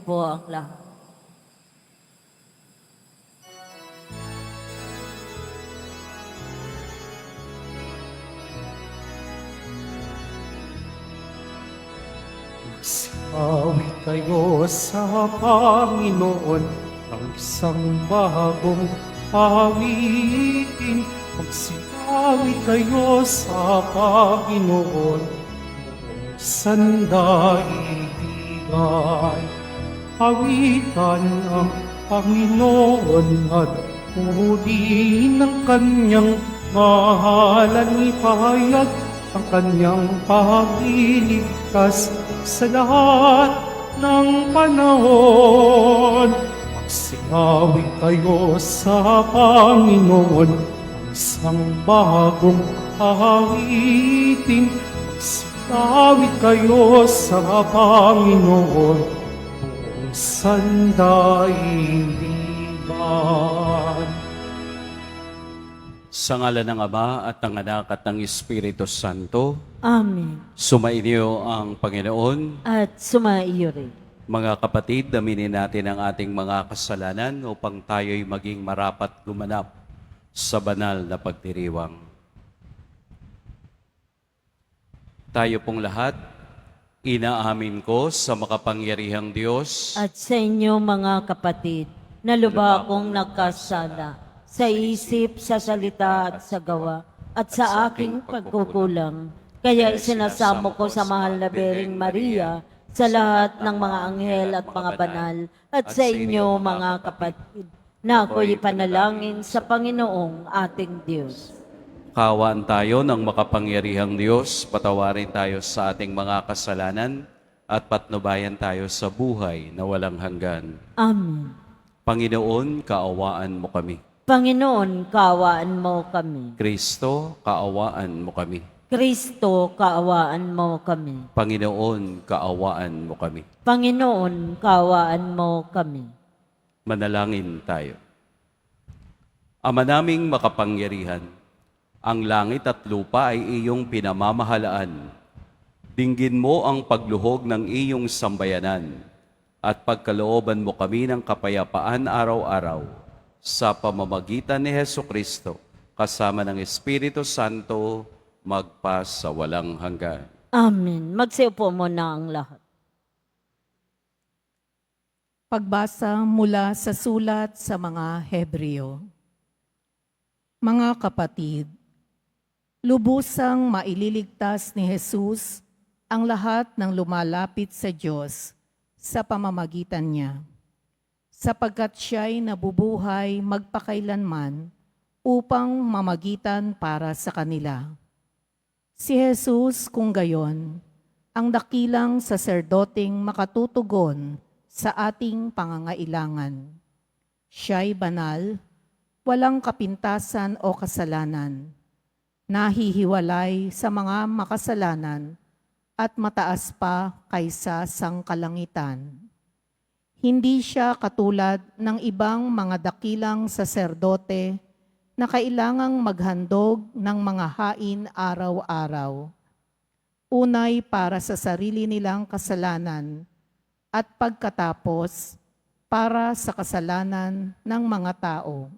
po ang lahat. Magsawi kayo sa Panginoon ng isang bagong awitin. Magsawi kayo sa Panginoon ng sandaigdigan. Awitan ang Panginoon at purihin ang kanyang mahalan. Ipahayag ang kanyang pagliligtas sa lahat ng panahon. Magsingawi kayo sa Panginoon ng isang bagong awitin. Magsingawi kayo sa Panginoon buong sandaigdigan. Sa ngalan ng Ama at ng Anak at ng Espiritu Santo, Amen. sumainyo ang Panginoon. At sumaiyo rin. Mga kapatid, aminin natin ang ating mga kasalanan upang tayo'y maging marapat gumanap sa banal na pagdiriwang. Tayo pong lahat, inaamin ko sa makapangyarihang Diyos At sa inyo mga kapatid, na lubha akong nagkasala sa isip, sa salita at sa gawa, at sa aking pagkukulang. Kaya isinasamo ko sa mahal na Bering Maria, sa lahat ng mga anghel at mga banal, at sa inyo mga kapatid, na ako'y panalangin sa Panginoong ating Diyos. Kaawaan tayo ng makapangyarihang Diyos, patawarin tayo sa ating mga kasalanan, at patnubayan tayo sa buhay na walang hanggan. Amen. Panginoon, kaawaan mo kami. Panginoon, kaawaan mo kami. Kristo, kaawaan mo kami. Kristo, kaawaan mo kami. Panginoon, kaawaan mo kami. Panginoon, kaawaan mo kami. Manalangin tayo. Ama naming makapangyarihan, ang langit at lupa ay iyong pinamamahalaan. Dinggin mo ang pagluhog ng iyong sambayanan at pagkalooban mo kami ng kapayapaan araw-araw sa pamamagitan ni Hesukristo, kasama ng Espiritu Santo, magpa sa walang hanggan. Amen. Magsiupo muna ang lahat. Pagbasa mula sa sulat sa mga Hebreo. Mga kapatid, lubusang maililigtas ni Jesus ang lahat ng lumalapit sa Diyos sa pamamagitan niya, sapagkat siya'y nabubuhay magpakailanman upang mamagitan para sa kanila. Si Jesus kung gayon, ang dakilang saserdoteng makatutugon sa ating pangangailangan. Siya'y banal, walang kapintasan o kasalanan, nahihiwalay sa mga makasalanan at mataas pa kaysa sangkalangitan. Hindi siya katulad ng ibang mga dakilang saserdote na kailangang maghandog ng mga hain araw-araw. Unay para sa sarili nilang kasalanan at pagkatapos para sa kasalanan ng mga tao.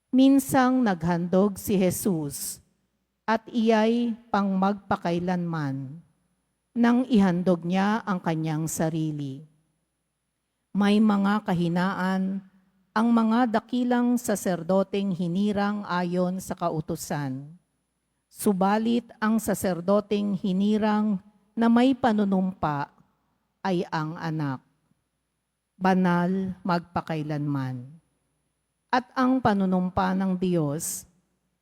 Minsang naghandog si Jesus at iya'y pang magpakailanman nang ihandog niya ang kanyang sarili. May mga kahinaan ang mga dakilang saserdoteng hinirang ayon sa kautusan. Subalit ang saserdoteng hinirang na may panunumpa ay ang anak. Banal magpakailanman. At ang panunumpa ng Diyos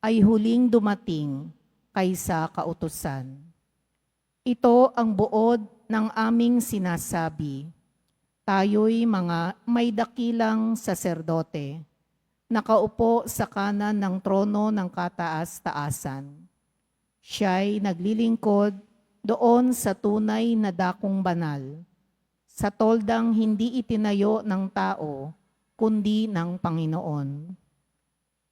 ay huling dumating kaysa kautusan. Ito ang buod ng aming sinasabi. Tayo'y mga may dakilang saserdote, nakaupo sa kanan ng trono ng kataas-taasan. Siya'y naglilingkod doon sa tunay na dakong banal, sa toldang hindi itinayo ng tao, kundi ng Panginoon.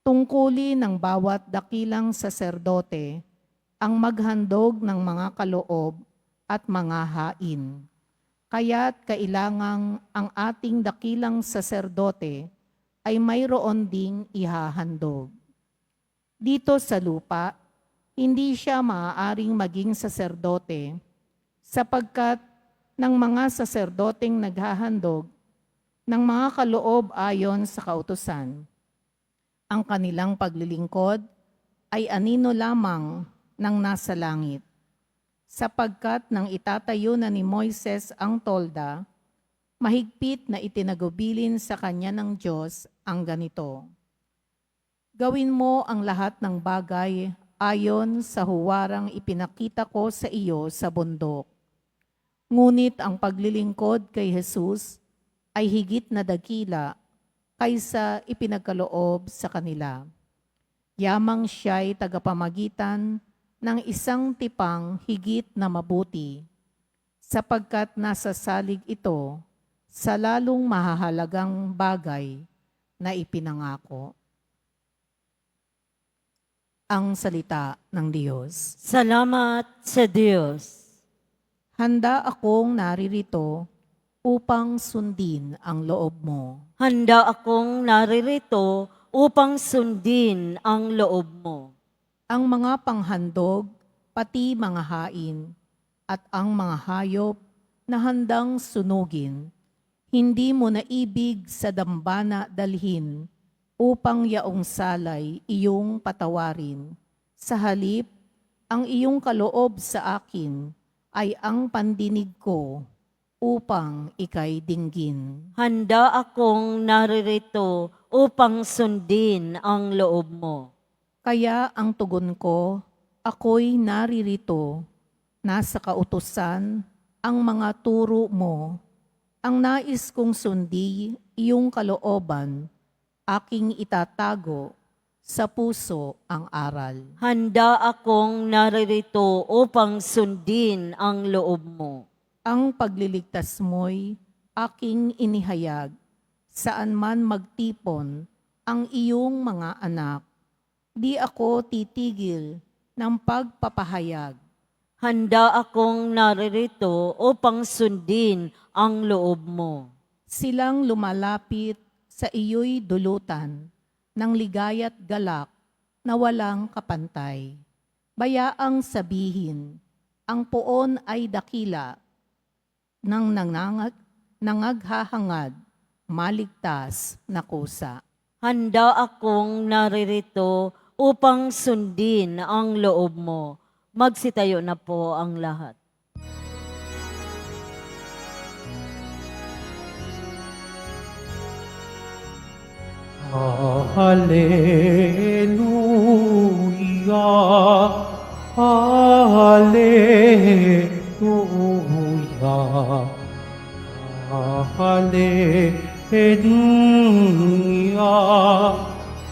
Tungkulin ng bawat dakilang saserdote ang maghandog ng mga kaloob at mga hain. kaya't kailangang ang ating dakilang saserdote ay mayroon ding ihahandog. Dito sa lupa, hindi siya maaaring maging saserdote sapagkat ng mga saserdoteng naghahandog ng mga kaloob ayon sa kautusan. Ang kanilang paglilingkod ay anino lamang ng nasa langit, sapagkat nang itatayo na ni Moises ang tolda, mahigpit na itinagubilin sa kanya ng Diyos ang ganito: gawin mo ang lahat ng bagay ayon sa huwarang ipinakita ko sa iyo sa bundok. Ngunit ang paglilingkod kay Jesus ay higit na dakila kaysa ipinagkaloob sa kanila. Yamang siya'y tagapamagitan ng isang tipang higit na mabuti, sapagkat nasa salig ito sa lalong mahahalagang bagay na ipinangako. Ang salita ng Diyos. Salamat sa Diyos. Handa akong naririto upang sundin ang loob mo. Handa akong naririto upang sundin ang loob mo. Ang mga panghandog, pati mga hain, at ang mga hayop na handang sunugin, hindi mo na ibig sa dambana dalhin upang yaong salay iyong patawarin. Sa halip, ang iyong kaloob sa akin ay ang pandinig ko upang ikay dinggin. Handa akong naririto upang sundin ang loob mo. Kaya ang tugon ko, ako'y naririto, nasa kautusan ang mga turo mo. Ang nais kong sundi, iyong kalooban, aking itatago, sa puso ang aral. Handa akong naririto upang sundin ang loob mo. Ang pagliligtas mo'y aking inihayag, saan man magtipon ang iyong mga anak. Di ako titigil ng pagpapahayag. Handa akong naririto upang sundin ang loob mo. Silang lumalapit sa iyo'y dulutan ng ligaya't galak na walang kapantay. Bayaang sabihin, ang poon ay dakila, nang nangaghahangad, maligtas na kusa. Handa akong naririto upang sundin ang loob mo. Magsitayo na po ang lahat. Hallelujah, Hallelujah, Hallelujah,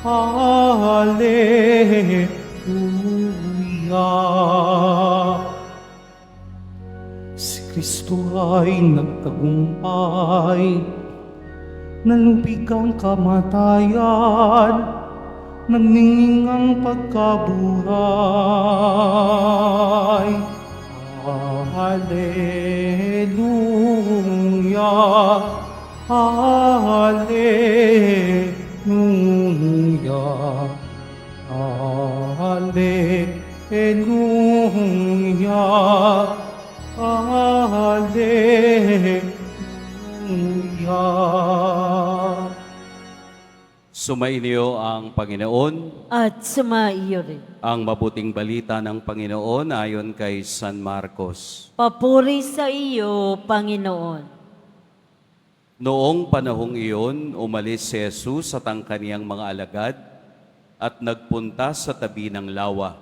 Hallelujah. Si Kristo ay nagtagumpay, nalubig ang kamatayan, nagningning ang pagkabuhay. Hallelujah, Hallelujah, Hallelujah, Hallelujah. Sumainyo ang Panginoon. At sumaiyo rin. Ang mabuting balita ng Panginoon ayon kay San Marcos. Papuri sa iyo, Panginoon. Noong panahong iyon, umalis si Jesus at ang kaniyang mga alagad at nagpunta sa tabi ng lawa.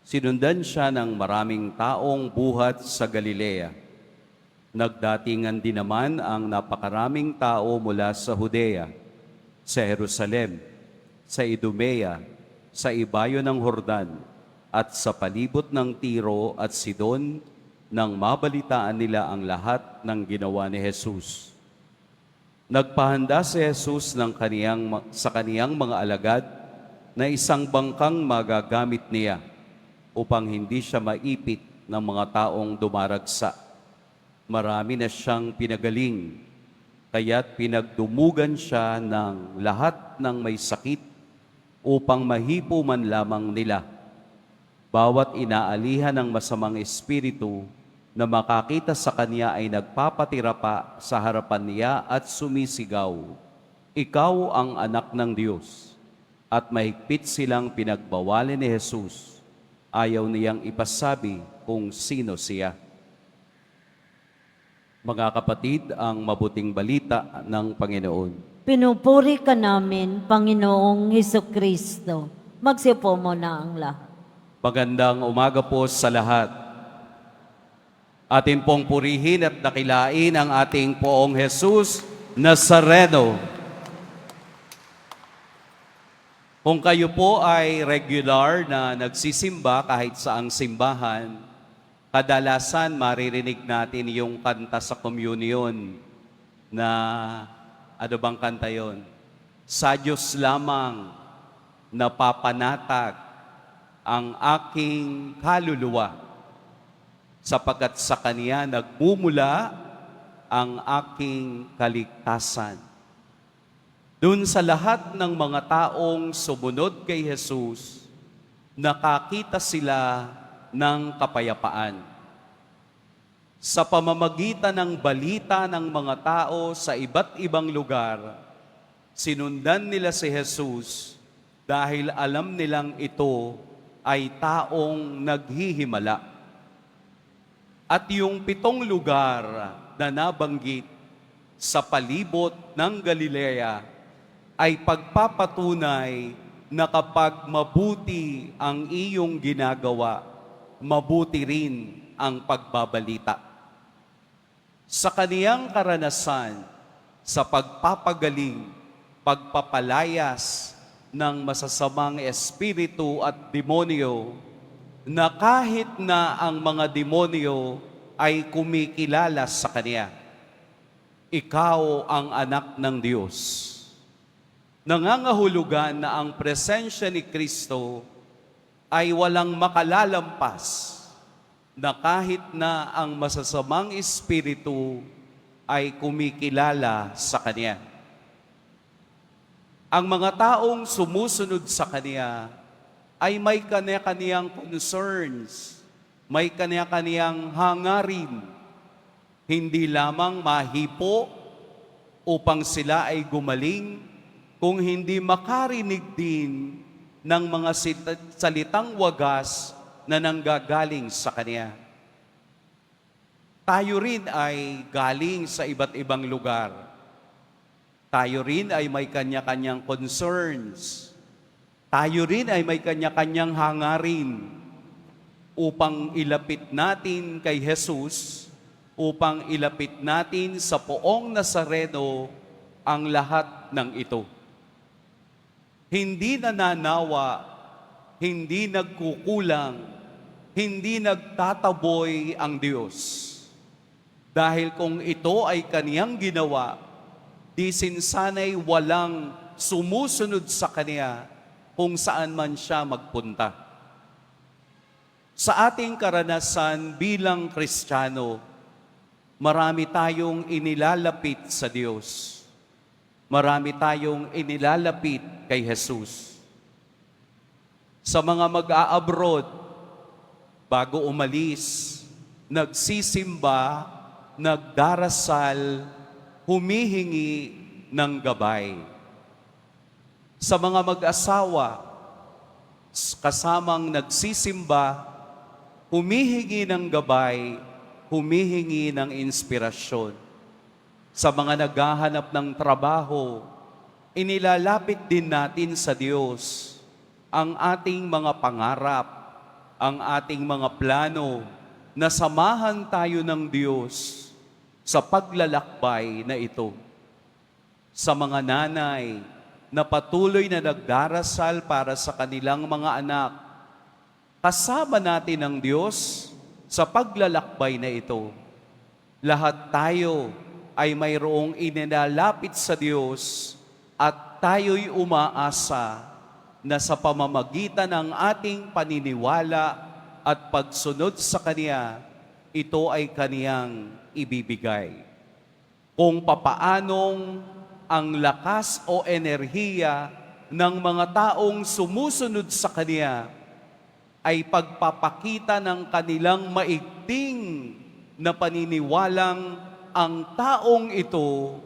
Sinundan siya ng maraming taong buhat sa Galilea. Nagdatingan din naman ang napakaraming tao mula sa Judea, sa Jerusalem, sa Idumea, sa ibayo ng Jordan, at sa palibot ng Tiro at Sidon, nang mabalitaan nila ang lahat ng ginawa ni Jesus. Nagpahanda si Jesus sa kaniyang mga alagad na isang bangkang magagamit niya upang hindi siya maipit ng mga taong dumaragsa. marami na siyang pinagaling, kaya't pinagdumugan siya ng lahat ng may sakit upang mahipo man lamang nila. Bawat inaalihan ng masamang espiritu na makakita sa kanya ay nagpapatira pa sa harapan niya at sumisigaw, "Ikaw ang anak ng Diyos." At mahigpit silang pinagbawalin ni Jesus. Ayaw niyang ipasabi kung sino siya. Mga kapatid, ang mabuting balita ng Panginoon. Pinupuri ka namin, Panginoong Hesukristo. Magsipo mo na ang lahat. Magandang umaga po sa lahat. Atin pong purihin at dakilain ang ating Poong Jesus Nazareno. Kung kayo po ay regular na nagsisimba kahit saang simbahan, kadalasan maririnig natin yung kanta sa communion na ano bang kanta yon? Sa Diyos lamang napapanatag ang aking kaluluwa, sapagkat sa Kanya nagmumula ang aking kaligtasan. Doon sa lahat ng mga taong sumunod kay Jesus, nakakita sila ng kapayapaan. Sa pamamagitan ng balita ng mga tao sa iba't ibang lugar, sinundan nila si Jesus dahil alam nilang ito ay taong naghihimala. At yung 7 lugar na nabanggit sa palibot ng Galilea ay pagpapatunay na kapag mabuti ang iyong ginagawa, mabuti rin ang pagbabalita. Sa kaniyang karanasan, sa pagpapagaling, pagpapalayas ng masasamang espiritu at demonyo, na kahit na ang mga demonyo ay kumikilala sa Kanya, ikaw ang anak ng Diyos. Nangangahulugan na ang presensya ni Kristo ay walang makalalampas, na kahit na ang masasamang espiritu ay kumikilala sa Kanya. Ang mga taong sumusunod sa Kanya ay may kanya-kaniyang concerns, may kanya-kaniyang hangarin, hindi lamang mahipo upang sila ay gumaling, kung hindi makarinig din ng mga salitang wagas na nanggagaling sa Kanya. Tayo rin ay galing sa iba't ibang lugar. Tayo rin ay may kanya-kanyang concerns. Tayo rin ay may kanya-kanyang hangarin upang ilapit natin kay Jesus, upang ilapit natin sa Poong Nazareno ang lahat ng ito. Hindi nananawa, hindi nagkukulang, hindi nagtataboy ang Diyos. Dahil kung ito ay Kaniyang ginawa, di sinsanay walang sumusunod sa Kanya kung saan man siya magpunta. Sa ating karanasan bilang Kristiyano, marami tayong inilalapit sa Diyos. Marami tayong inilalapit kay Jesus. Sa mga mag-a-abroad, bago umalis, nagsisimba, nagdarasal, humihingi ng gabay. Sa mga mag-asawa, kasamang nagsisimba, humihingi ng gabay, humihingi ng inspirasyon. Sa mga naghahanap ng trabaho, inilalapit din natin sa Diyos ang ating mga pangarap, ang ating mga plano, na samahan tayo ng Diyos sa paglalakbay na ito. Sa mga nanay na patuloy na nagdarasal para sa kanilang mga anak, kasama natin ang Diyos sa paglalakbay na ito. Lahat tayo ay mayroong inilalapit sa Diyos at tayo'y umaasa na sa pamamagitan ng ating paniniwala at pagsunod sa Kanya ito ay kaniyang ibibigay. Kung papaanong ang lakas o enerhiya ng mga taong sumusunod sa Kanya ay pagpapakita ng kanilang maigting na paniniwalang ang taong ito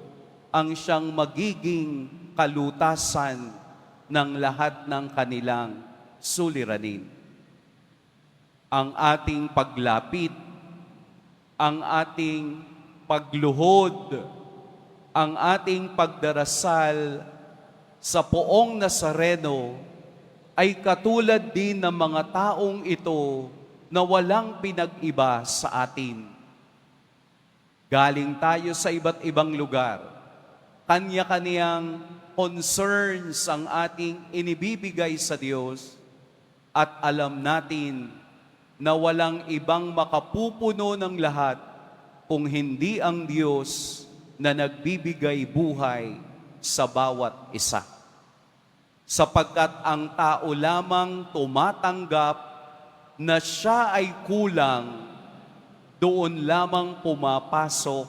ang siyang magiging kalutasan ng lahat ng kanilang suliranin. Ang ating paglapit, ang ating pagluhod, ang ating pagdarasal sa Poong Nazareno ay katulad din ng mga taong ito na walang pinag-iba sa atin. Galing tayo sa iba't ibang lugar. Kanya-kanyang concerns ang ating inibibigay sa Diyos at alam natin na walang ibang makapupuno ng lahat kung hindi ang Diyos na nagbibigay buhay sa bawat isa. Sapagkat ang tao lamang tumatanggap na siya ay kulang, doon lamang pumapasok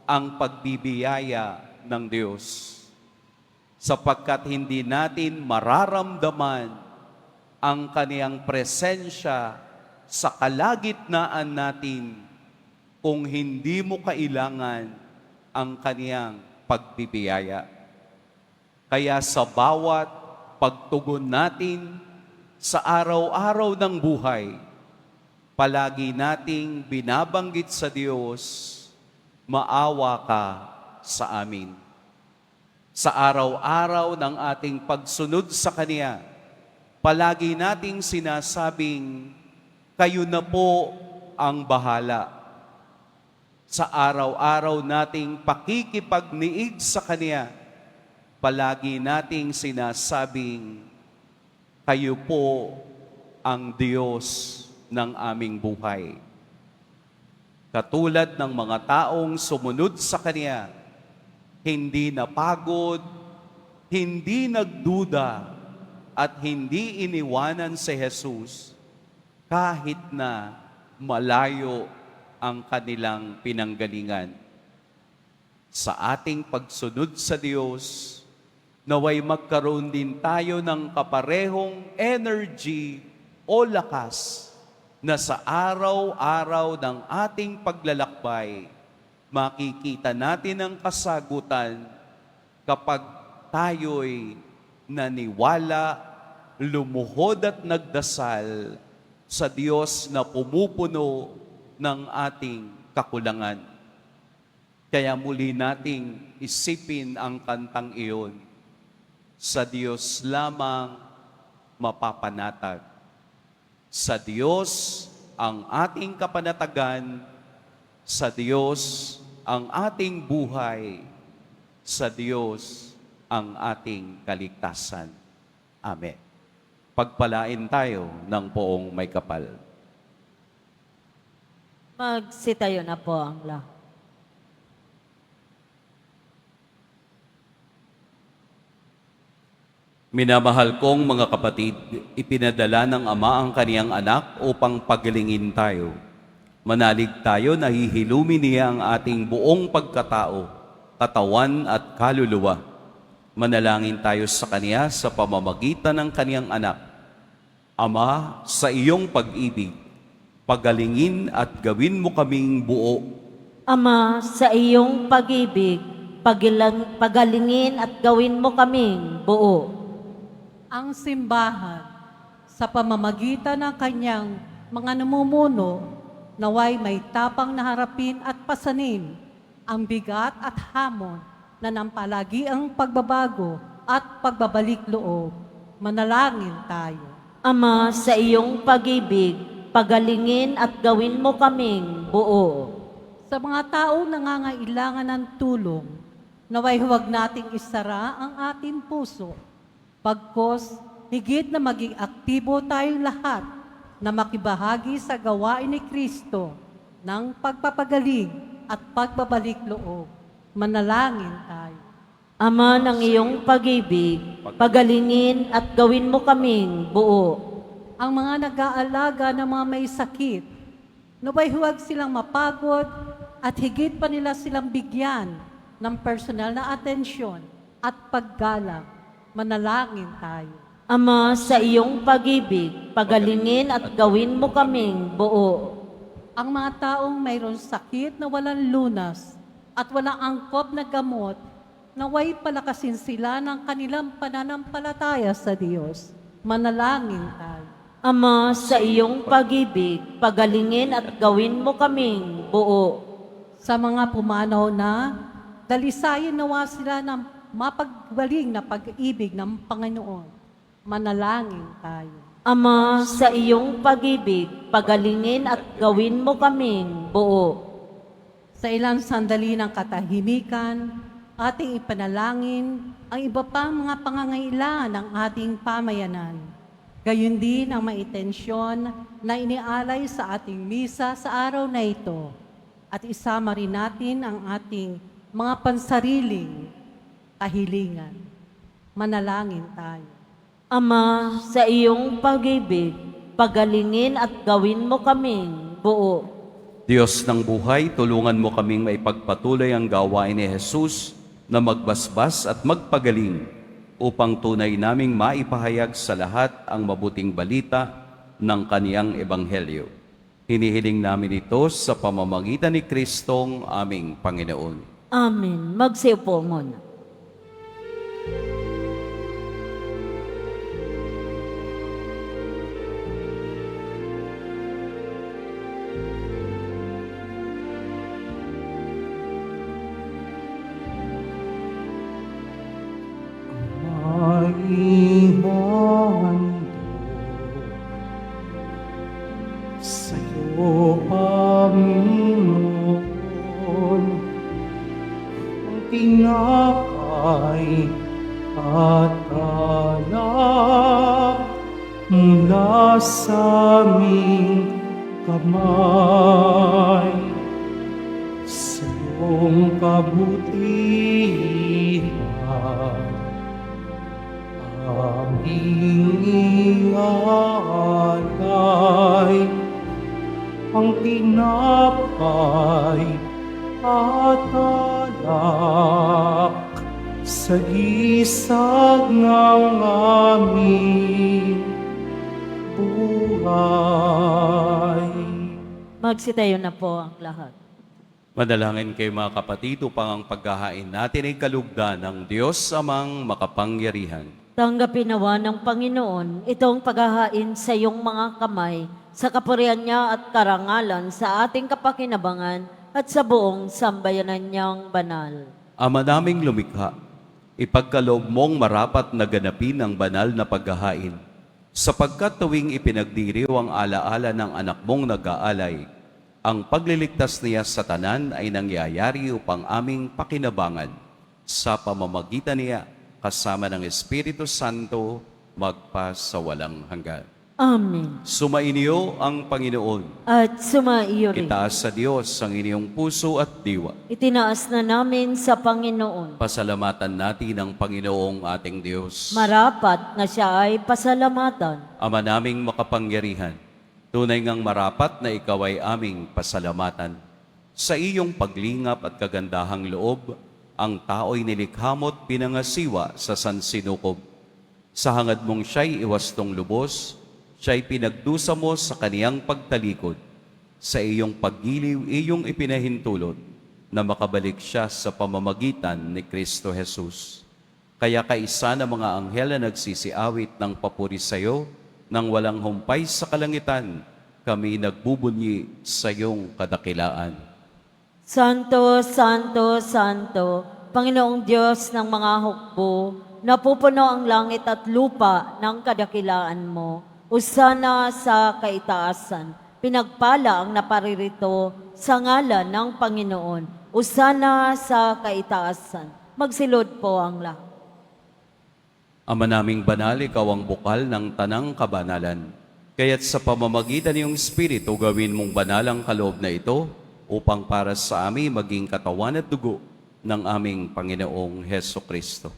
ang pagbibiyaya ng Diyos. Sapagkat hindi natin mararamdaman ang kaniyang presensya sa kalagitnaan natin kung hindi mo kailangan ang kaniyang pagbibiyaya. Kaya sa bawat pagtugon natin sa araw-araw ng buhay, palagi nating binabanggit sa Diyos, maawa ka sa amin. Sa araw-araw ng ating pagsunod sa Kanya, palagi nating sinasabing, kayo na po ang bahala. Sa araw-araw nating pakikipagniig sa Kanya, palagi nating sinasabing, kayo po ang Diyos ng aming buhay. Katulad ng mga taong sumunod sa Kanya, hindi napagod, hindi nagduda, at hindi iniwanan si Jesus kahit na malayo ang kanilang pinanggalingan. Sa ating pagsunod sa Diyos, naway magkaroon din tayo ng kaparehong energy o lakas na sa araw-araw ng ating paglalakbay, makikita natin ang kasagutan kapag tayo'y naniwala, lumuhod at nagdasal sa Diyos na pumupuno ng ating kakulangan. Kaya muli nating isipin ang kantang iyon. Sa Diyos lamang mapapanatag. Sa Diyos ang ating kapanatagan, sa Diyos ang ating buhay, sa Diyos ang ating kaligtasan. Amen. Pagpalain tayo ng poong may kapal. Magsitayo na po ang lahat. Minamahal kong mga kapatid, ipinadala ng Ama ang kaniyang anak upang pagalingin tayo. Manalig tayo na hihilumin niya ang ating buong pagkatao, katawan at kaluluwa. Manalangin tayo sa Kaniya sa pamamagitan ng kaniyang anak. Ama, sa iyong pag-ibig, pagalingin at gawin mo kaming buo. Ama, sa iyong pag-ibig, pagalingin at gawin mo kaming buo. Ang simbahan sa pamamagitan ng kanyang mga namumuno naway may tapang na harapin at pasanin ang bigat at hamon na nampalagi ang pagbabago at pagbabalik loob. Manalangin tayo. Ama, sa iyong pag-ibig, pagalingin at gawin mo kaming buo. Sa mga taong nangangailangan ng tulong, naway huwag nating isara ang ating puso. Pagkos, higit na maging aktibo tayong lahat na makibahagi sa gawain ni Kristo ng pagpapagaling at pagbabalik loob. Manalangin tayo. Ama ng iyong pag-ibig, pagalingin at gawin mo kaming buo. Ang mga nag-aalaga ng mga may sakit, Naway huwag silang mapagod at higit pa nila silang bigyan ng personal na atensyon at paggalang. Manalangin tayo. Ama, sa iyong pag-ibig, pagalingin at gawin mo kaming buo. Ang mga taong mayroon sakit na walang lunas at walang angkop na gamot, naway palakasin sila ng kanilang pananampalataya sa Diyos. Manalangin tayo. Ama, sa iyong pag-ibig, pagalingin at gawin mo kaming buo. Sa mga pumanaw na, dalisayin nawa sila ng mapagbaling na pag-ibig ng Panginoon. Manalangin tayo. Ama, sa iyong pag-ibig, pagalingin at gawin mo kaming buo. Sa ilang sandali ng katahimikan, ating ipanalangin ang iba pang mga pangangailangan ng ating pamayanan. Gayon din ang maitensyon na inialay sa ating misa sa araw na ito. At isama rin natin ang ating mga pansariling kahilingan. Manalangin tayo. Ama, sa iyong pag-ibig, pagalingin at gawin mo kaming buo. Diyos ng buhay, tulungan mo kaming maipagpatuloy ang gawain ni Jesus na magbasbas at magpagaling upang tunay naming maipahayag sa lahat ang mabuting balita ng kaniyang ebanghelyo. Hinihiling namin ito sa pamamagitan ni Kristong aming Panginoon. Amen. Magsiupo muna. Sa'yo, Panginoon, ang tinapay at alak mula sa aming kamay. Sa iyong kabutihan, aming ialay ang tinapay at alak sa isag ng aming buhay. Magsitayo na po ang lahat. Madalangin kayo mga kapatid upang ang paghahain natin ay kalugdan ng Diyos amang makapangyarihan. Tanggapin nawa ng Panginoon itong paghahain sa iyong mga kamay, sa kapurihan niya at karangalan sa ating kapakinabangan at sa buong sambayanan niyang banal. Ama naming lumikha, ipagkaloob mong marapat na ganapin ang banal na paghahain, sapagkat tuwing ipinagdiriw ang alaala ng anak mong nag-aalay, ang pagliligtas niya sa tanan ay nangyayari upang aming pakinabangan sa pamamagitan niya kasama ng Espiritu Santo magpa sa walang hanggan. Amen. Sumainyo ang Panginoon. At sumaiyo rin. Itaas sa Diyos ang inyong puso at diwa. Itinaas na namin sa Panginoon. Pasalamatan natin ang Panginoong ating Diyos. Marapat na siya ay pasalamatan. Ama naming makapangyarihan, tunay ngang marapat na ikaw ay aming pasalamatan. Sa iyong paglingap at kagandahang loob, ang tao'y nilikha mo't pinangasiwa sa sansinukob. Sa hangad mong siya'y iwastong lubos, siya'y pinagdusa mo sa kaniyang pagtalikod. Sa iyong paggiliw, iyong ipinahintulot na makabalik siya sa pamamagitan ni Kristo Jesus. Kaya kaisa ng mga anghel na nagsisiawit ng papuri sa iyo, nang walang humpay sa kalangitan, kami nagbubunyi sa iyong kadakilaan. Santo, Santo, Santo, Panginoong Diyos ng mga hukbo, napupuno ang langit at lupa ng kadakilaan mo. Usana sa kaitaasan, pinagpala ang naparirito sa ngalan ng Panginoon. Usana sa kaitaasan. Magsilod po ang lahat. Ama naming banal, ikaw ang bukal ng tanang kabanalan. Kaya't sa pamamagitan ng Espiritu, gawin mong banal ang kaloob na ito upang para sa amin maging katawan at dugo ng aming Panginoong Heso Kristo.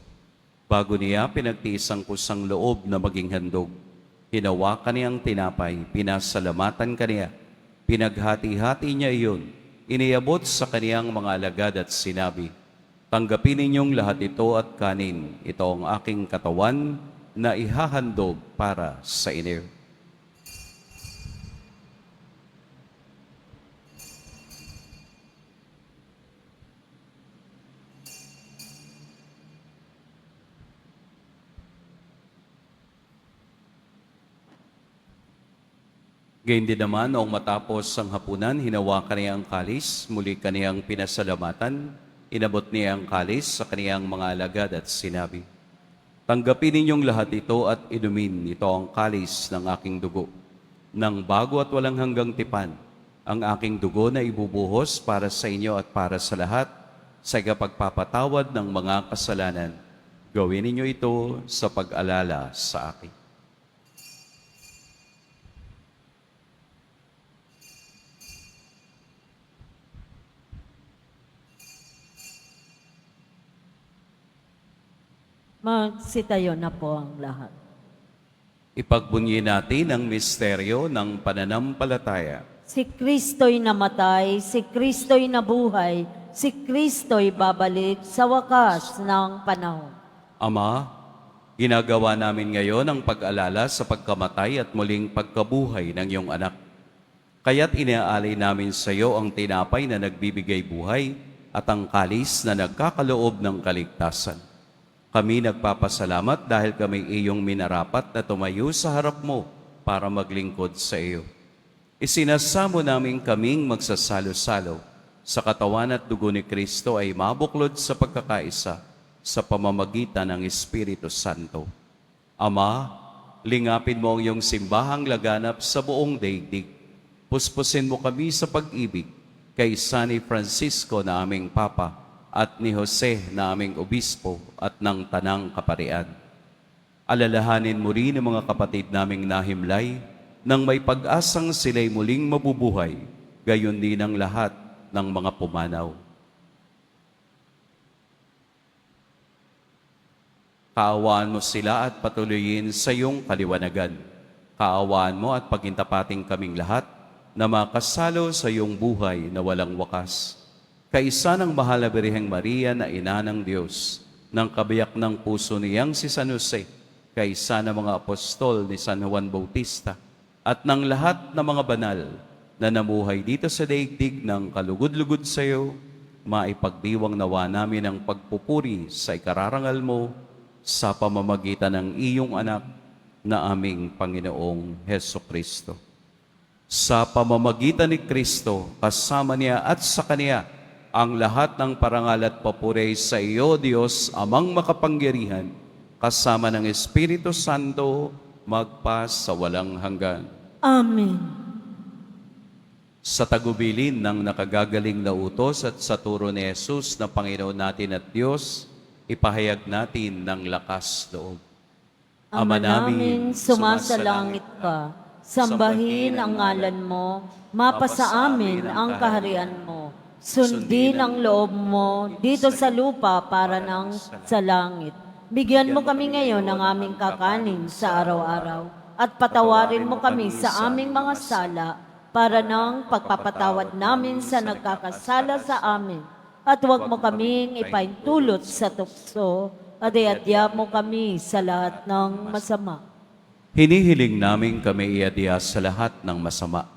Bago niya pinagtiis ang kusang loob na maging handog, hinawakan niyang tinapay, pinasalamatan kaniya, Pinaghati-hati niya iyon, iniabot sa kaniyang mga alagad at sinabi, "Tanggapin ninyong lahat ito at kanin. Ito ang aking katawan na ihahandog para sa inyo." Gayun din naman, noong matapos ang hapunan, hinawakan niya ang kalis, muli kaniyang pinasalamatan, inabot niya ang kalis sa kaniyang mga alagad at sinabi, "Tanggapin ninyong lahat ito at inumin. Ito ang kalis ng aking dugo, ng bago at walang hanggang tipan, ang aking dugo na ibubuhos para sa inyo at para sa lahat, sa ikapagpapatawad ng mga kasalanan. Gawin ninyo ito sa pag-alala sa akin." Magsitayo na po ang lahat. Ipagbunyi natin ang misteryo ng pananampalataya. Si Kristo'y namatay, si Kristo'y nabuhay, si Kristo'y babalik sa wakas ng panahon. Ama, ginagawa namin ngayon ang pag-alala sa pagkamatay at muling pagkabuhay ng iyong anak. Kaya't inaalay namin sa iyo ang tinapay na nagbibigay buhay at ang kalis na nagkakaloob ng kaligtasan. Kami nagpapasalamat dahil kami iyong minarapat na tumayo sa harap mo para maglingkod sa iyo. Isinasamo namin kaming magsasalo-salo sa katawan at dugo ni Kristo ay mabuklod sa pagkakaisa sa pamamagitan ng Espiritu Santo. Ama, lingapin mo ang iyong simbahang laganap sa buong daigdig. Puspusin mo kami sa pag-ibig kay San Francisco na aming Papa at ni Jose na aming Obispo at ng Tanang Kaparian. Alalahanin mo rin ang mga kapatid naming nahimlay nang may pag-asang sila'y muling mabubuhay, gayon din ang lahat ng mga pumanaw. Kaawaan mo sila at patuloyin sa iyong kaliwanagan. Kaawaan mo at pagintapating kaming lahat na makasalo sa iyong buhay na walang wakas. Kaisa ng mahal na Birheng Maria na ina ng Diyos, ng kabiyak ng puso niyang si San Jose, kaisa ng mga apostol ni San Juan Bautista, at ng lahat ng mga banal na namuhay dito sa daigdig ng kalugod-lugod sa iyo, maipagdiwang nawa namin ang pagpupuri sa ikararangal mo sa pamamagitan ng iyong anak na aming Panginoong Heso Kristo. Sa pamamagitan ni Kristo, kasama niya at sa Kaniya, ang lahat ng parangal at papuri sa iyo, Diyos, Amang makapangyarihan, kasama ng Espiritu Santo, magpa sa walang hanggan. Amen. Sa tagubilin ng nakagagaling na utos at sa turo ni Jesus na Panginoon natin at Diyos, ipahayag natin ng lakas loob. Ama namin, sumasalangit ka, sambahin ang ngalan mo, mapasa amin ang kaharian mo. Sundin ang loob mo dito sa lupa para nang sa langit. Bigyan mo kami ngayon ng aming kakanin sa araw-araw at patawarin mo kami sa aming mga sala para nang pagpapatawad namin sa nagkakasala sa amin. At huwag mo kaming ipaintulot sa tukso at iadya mo kami sa lahat ng masama. Hinihiling namin kami iadya sa lahat ng masama.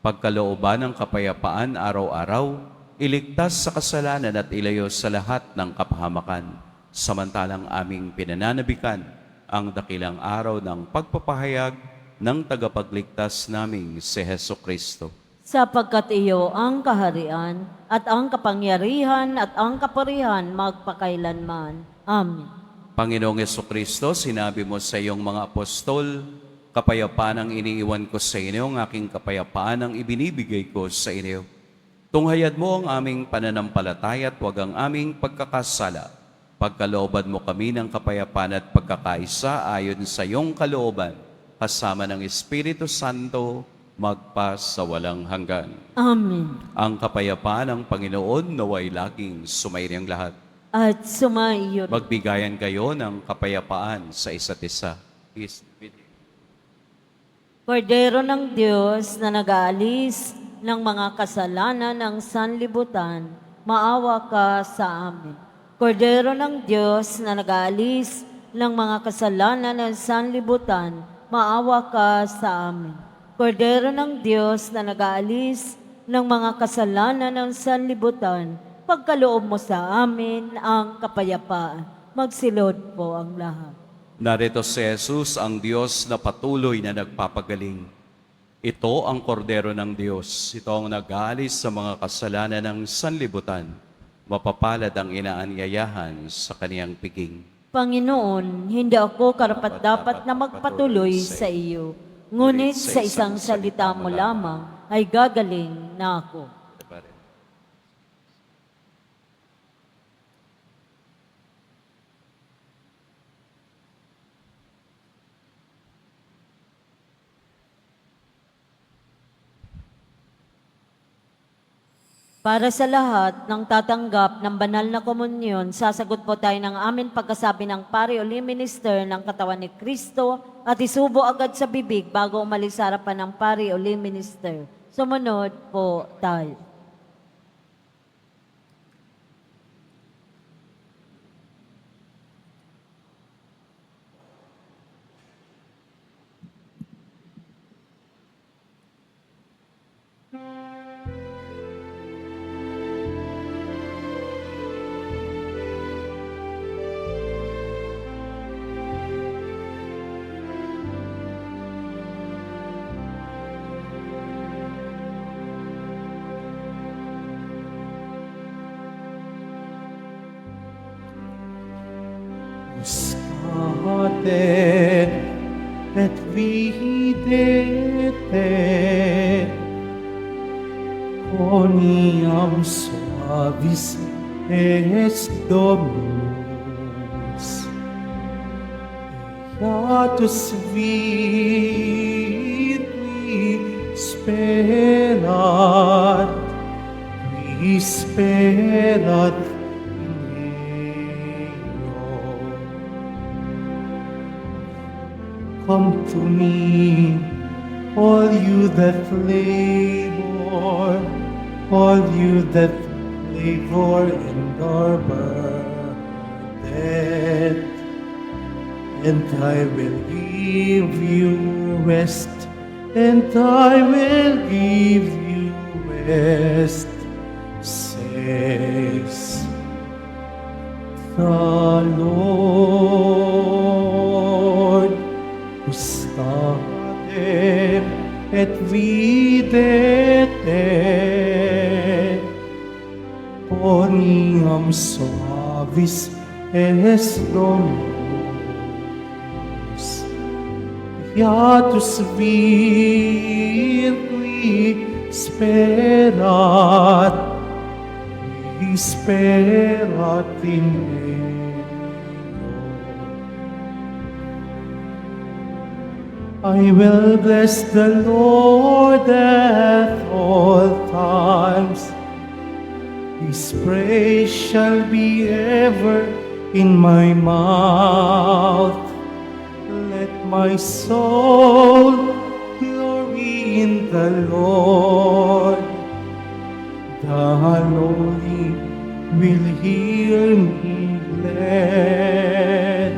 Pagkalooban ng kapayapaan araw-araw, iligtas sa kasalanan at ilayo sa lahat ng kapahamakan, samantalang aming pinananabikan ang dakilang araw ng pagpapahayag ng tagapagligtas naming si Heso Kristo. Sapagkat iyo ang kaharian at ang kapangyarihan at ang kapurihan magpakailanman. Amen. Panginoong Heso Kristo, sinabi mo sa iyong mga apostol, kapayapaan ang iniiwan ko sa inyo, ang aking kapayapaan ang ibinibigay ko sa inyo. Tunghayad mo ang aming pananampalataya at huwag ang aming pagkakasala. Pagkalooban mo kami ng kapayapaan at pagkakaisa ayon sa iyong kalooban, kasama ng Espiritu Santo, magpa sa walang hanggan. Amen. Ang kapayapaan ng Panginoon naway laging sumayriyang lahat. At sumaiyo. Magbigayan kayo ng kapayapaan sa isa't isa. Peace be with you. Kordero ng Diyos na nag-aalis ng mga kasalanan ng sanlibutan, maawa ka sa amin. Kordero ng Diyos na nag-aalis ng mga kasalanan ng sanlibutan, maawa ka sa amin. Kordero ng Diyos na nag-aalis ng mga kasalanan ng sanlibutan, pagkaloob mo sa amin ang kapayapaan. Magsilod po ang lahat. Narito si Jesus, ang Diyos na patuloy na nagpapagaling. Ito ang kordero ng Diyos. Ito ang nag-aalis sa mga kasalanan ng sanlibutan. Mapapalad ang inaanyayahan sa kaniyang piging. Panginoon, hindi ako karapat-dapat na magpatuloy sa iyo, ngunit sa isang salita mo lamang ay gagaling na ako. Para sa lahat ng tatanggap ng banal na komunyon, sasagot po tayo ng amin pagkasabi ng pari o lay minister ng katawan ni Kristo at isubo agad sa bibig bago umalis sa harapan ng pari o lay minister. Sumunod po tayo. Buscate et videte, quoniam suavis est Dominus. Beatus vidi sperat, qui sperat Come to me, all you that labor, all you that labor and are burdened, and I will give you rest, and I will give you rest, says the Lord. Buscate et videte, quoniam suavis est Dominus. Beatus vir qui sperat, qui sperat in me. I will bless the Lord at all times. His praise shall be ever in my mouth. Let my soul glory in the Lord. The lowly will hear me glad.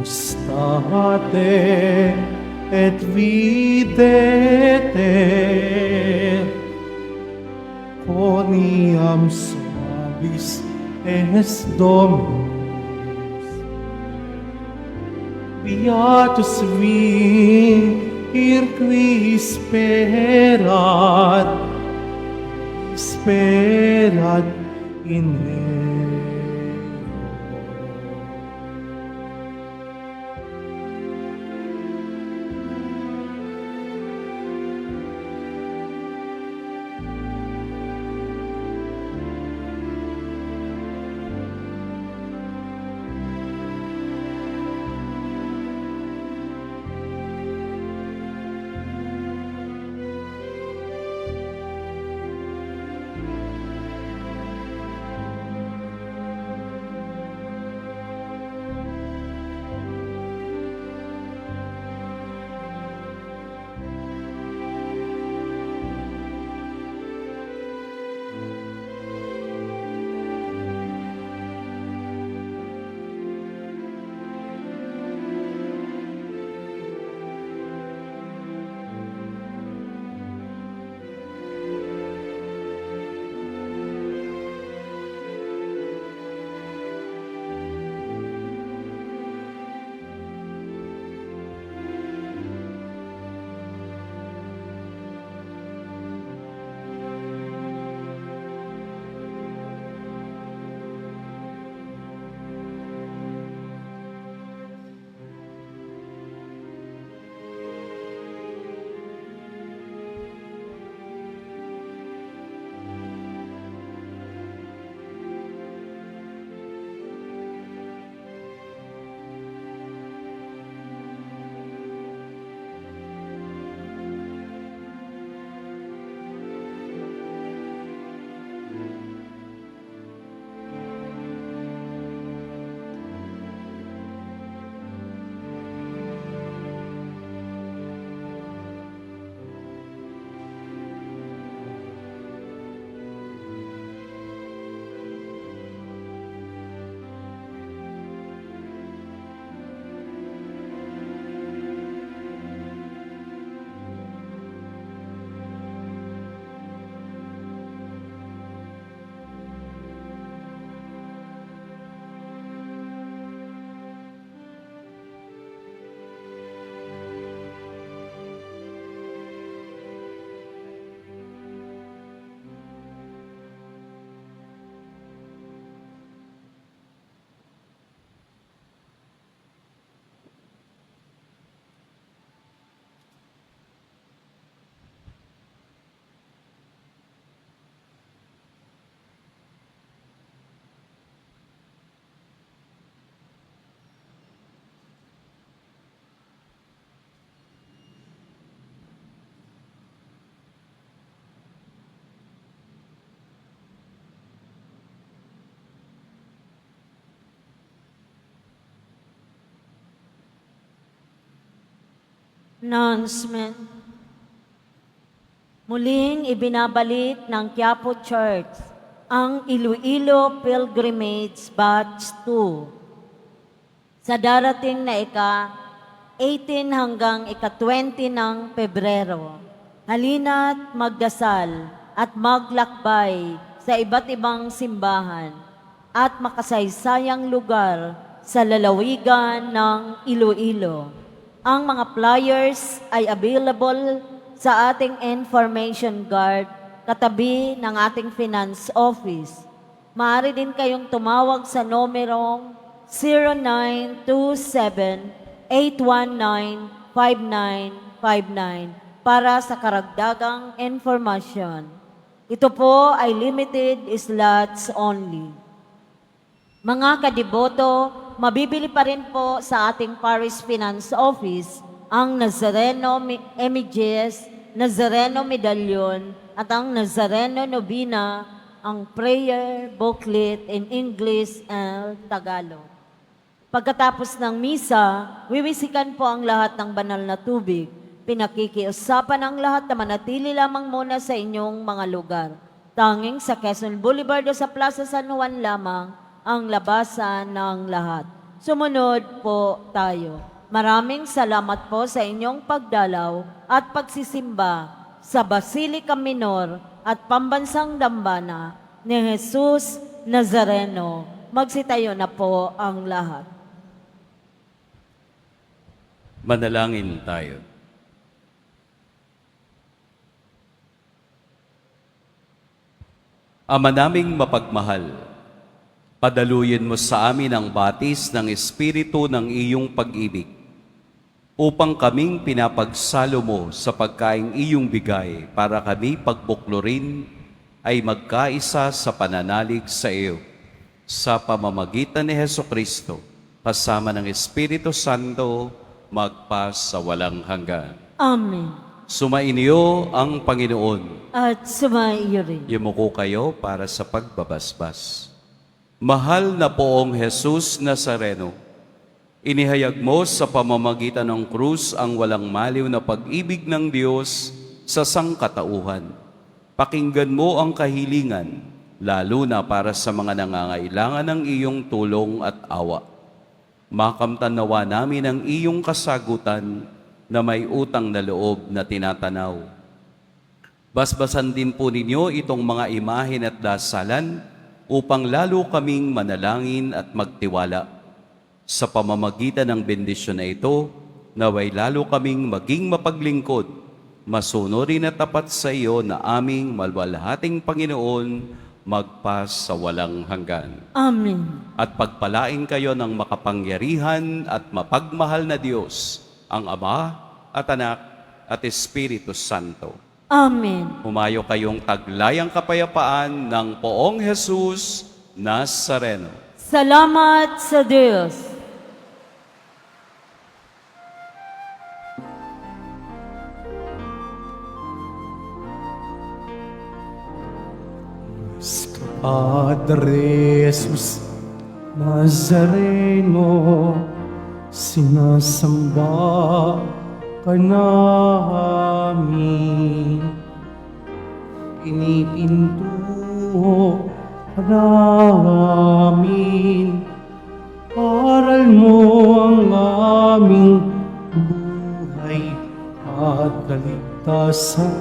Buscate et videte, quoniam suavis est Dominus. Beatus vir qui sperat, sperat in me. Announcement. Muling ibinabalik ng Quiapo Church ang Iloilo Pilgrimage Batch 2 sa darating na ika-18 hanggang ika-20 ng Pebrero. Halina't magdasal at maglakbay sa iba't ibang simbahan at makasaysayang lugar sa lalawigan ng Iloilo. Ang mga flyers ay available sa ating information guard katabi ng ating finance office. Maaari din kayong tumawag sa numerong 0927-819-5959 para sa karagdagang informasyon. Ito po ay limited slots only. Mga kadiboto, mabibili pa rin po sa ating Parish Finance Office ang Nazareno Images, Nazareno Medallion at ang Nazareno Novena, ang prayer booklet in English and Tagalog. Pagkatapos ng misa, wiwisikan po ang lahat ng banal na tubig. Pinakikiusapan ang lahat na manatili lamang muna sa inyong mga lugar. Tanging sa Quezon Boulevard o sa Plaza San Juan lamang ang labasan ng lahat. Sumunod po tayo. Maraming salamat po sa inyong pagdalaw at pagsisimba sa Basilica Minor at Pambansang Dambana ni Jesus Nazareno. Magsitayo na po ang lahat. Manalangin tayo. Ama naming mapagmahal, padaluyin mo sa amin ang batis ng Espiritu ng iyong pag-ibig, upang kaming pinapagsalo mo sa pagkaing iyong bigay para kami pagbuklurin ay magkaisa sa pananalig sa iyo, sa pamamagitan ni Hesukristo, kasama ng Espiritu Santo, magpas sa walang hanggan. Amen. Sumainyo ang Panginoon. At sumaiyo rin. Yumuko kayo para sa pagbabasbas. Mahal na poong Jesus Nazareno, inihayag mo sa pamamagitan ng krus ang walang maliw na pag-ibig ng Diyos sa sangkatauhan. Pakinggan mo ang kahilingan, lalo na para sa mga nangangailangan ng iyong tulong at awa. Makamtan nawa namin ang iyong kasagutan na may utang na loob na tinatanaw. Basbasan din po ninyo itong mga imahen at dasalan upang lalo kaming manalangin at magtiwala. Sa pamamagitan ng bendisyon na ito, naway lalo kaming maging mapaglingkod, masunurin at tapat sa iyo na aming malwalhating Panginoon, magpas sa walang hanggan. Amen. At pagpalain kayo ng makapangyarihan at mapagmahal na Diyos, ang Ama at Anak at Espiritu Santo. Amen. Humayo kayong taglayang kapayapaan ng poong Jesus Nazareno. Salamat sa Diyos. Padre Jesus Nazareno, sinasamba ka namin. Pinipinto ka namin. Aral mo ang aming buhay at kaligtasan.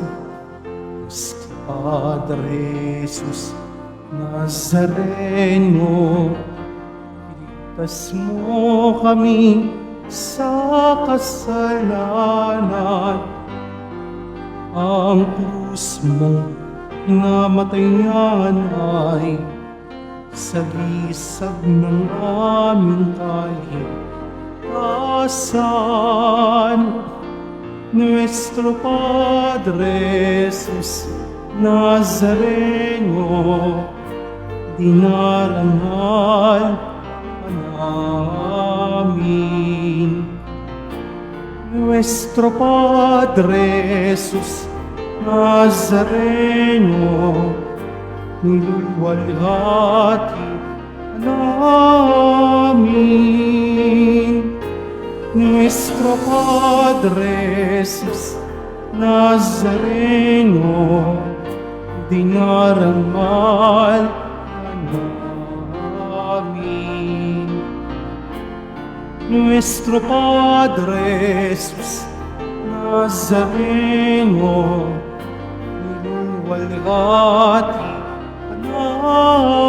Padre Jesus Nazareno, iligtas mo kami sa kasalanan. Ang krus mong pinamatayan ay sagisag ng aming kaligtasan. Nuestro Padre Jesus Nazareno, dinarangal ka namin. Nuestro Padre Jesus Nazareno, nilulwalhati ka namin. Nuestro Padre Jesus Nazareno, dinarangal ka namin. Nuestro Padre Jesus Nazareno, niluwalhati ka namin.